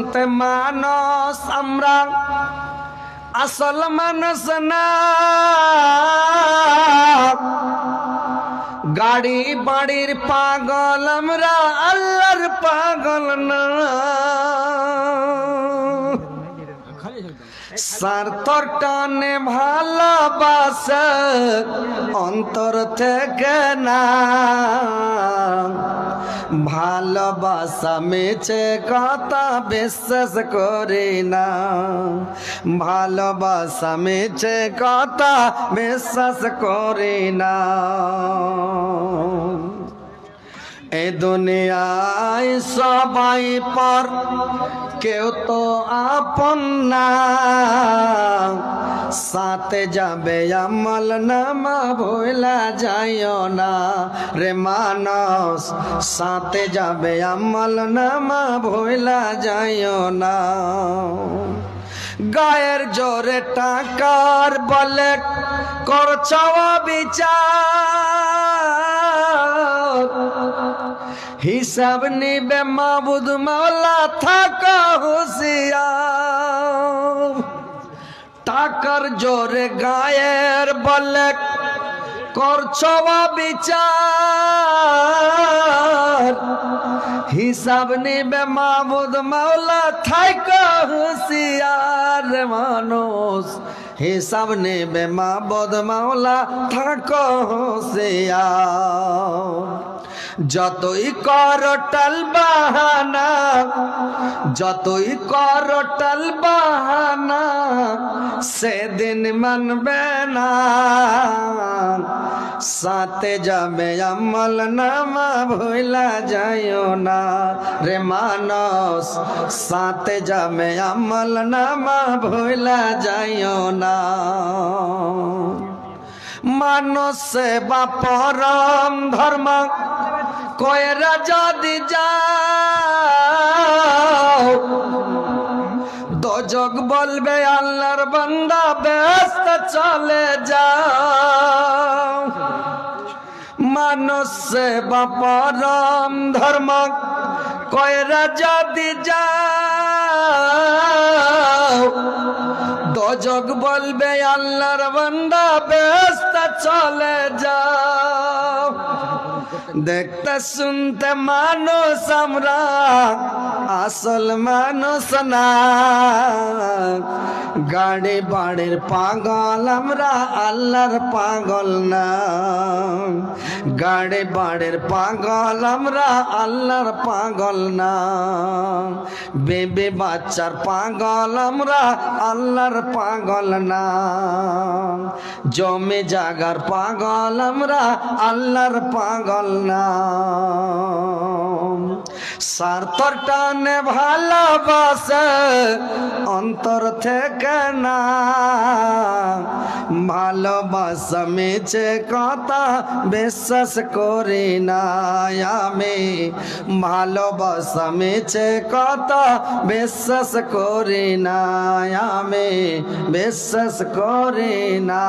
শুনতে মানুষ আমরা আসল মানুষ না, গাড়ি বাড়ির পাগল আমরা আল্লাহর পাগল না। স্বার্থর টানে ভালোবাসা অন্তর থেকে না, ভালোবাসা মিছে কথা বিশ্বাস করি না, ভালোবাসা মিছে কথা বিশ্বাস করি না। এ দুনিয়ায় সবাই পর কেউ তো আপন না, সাথে যাবে আমল নামা ভুলা যাইও না রে মানুষ, সাথে যাবে আমল নামা ভুলা যাইও না। গায়ের জোরে টাকার বলে করছ বিচার, হিসাব নিবে মাবুদ মাওলা থাকা হুঁশিয়ার। টাকার জোরে গায়ের বলে করছ বিচার, হিসাব নিবে মাবুদ মাওলা থাকা হুঁশিয়ার মানুষ, হিসাব নেবে মাবুদ মাওলা থাকা হুঁশিয়ার। যতই কর টাল বাহানা, যতই কর টাল বাহানা সেদিন মানবে না, সাথে যাবে আমল নামা ভুলা যাইও না রে মানুষ, সাথে যাবে আমল নামা ভুলা যাইও না। মানুষ সেবা পরম ধর্ম কইরা যদি যাও, দোজক বলবে আল্লাহর বান্দা ব্যস্ত চলে যাও। মানুষ সেবা পরম ধর্ম কইরা যদি যাও, দোজক বলবে আল্লাহর বান্দা ব্যস্ত চলে যাও। দেখতে শুনতে মানুষ আমরা আসল মানুষ না, গাড়ি বাড়ির পাগল আমরা আল্লাহর পাগল না, গাড়ি বাড়ির পাগল আমরা আল্লাহর পাগল না, বেবি বাচ্চার পাগল আমরা আল্লাহর পাগল না, জমি জাগার পাগল আমরা আল্লাহর পাগল না। স্বার্থর টানে ভালোবাসে অন্তর থেকে না, ভালোবাসা মিছে কথা বিশ্বাস করি না আমি, ভালোবাসা মিছে কথা বিশ্বাস করি না আমি, বিশ্বাস করি না।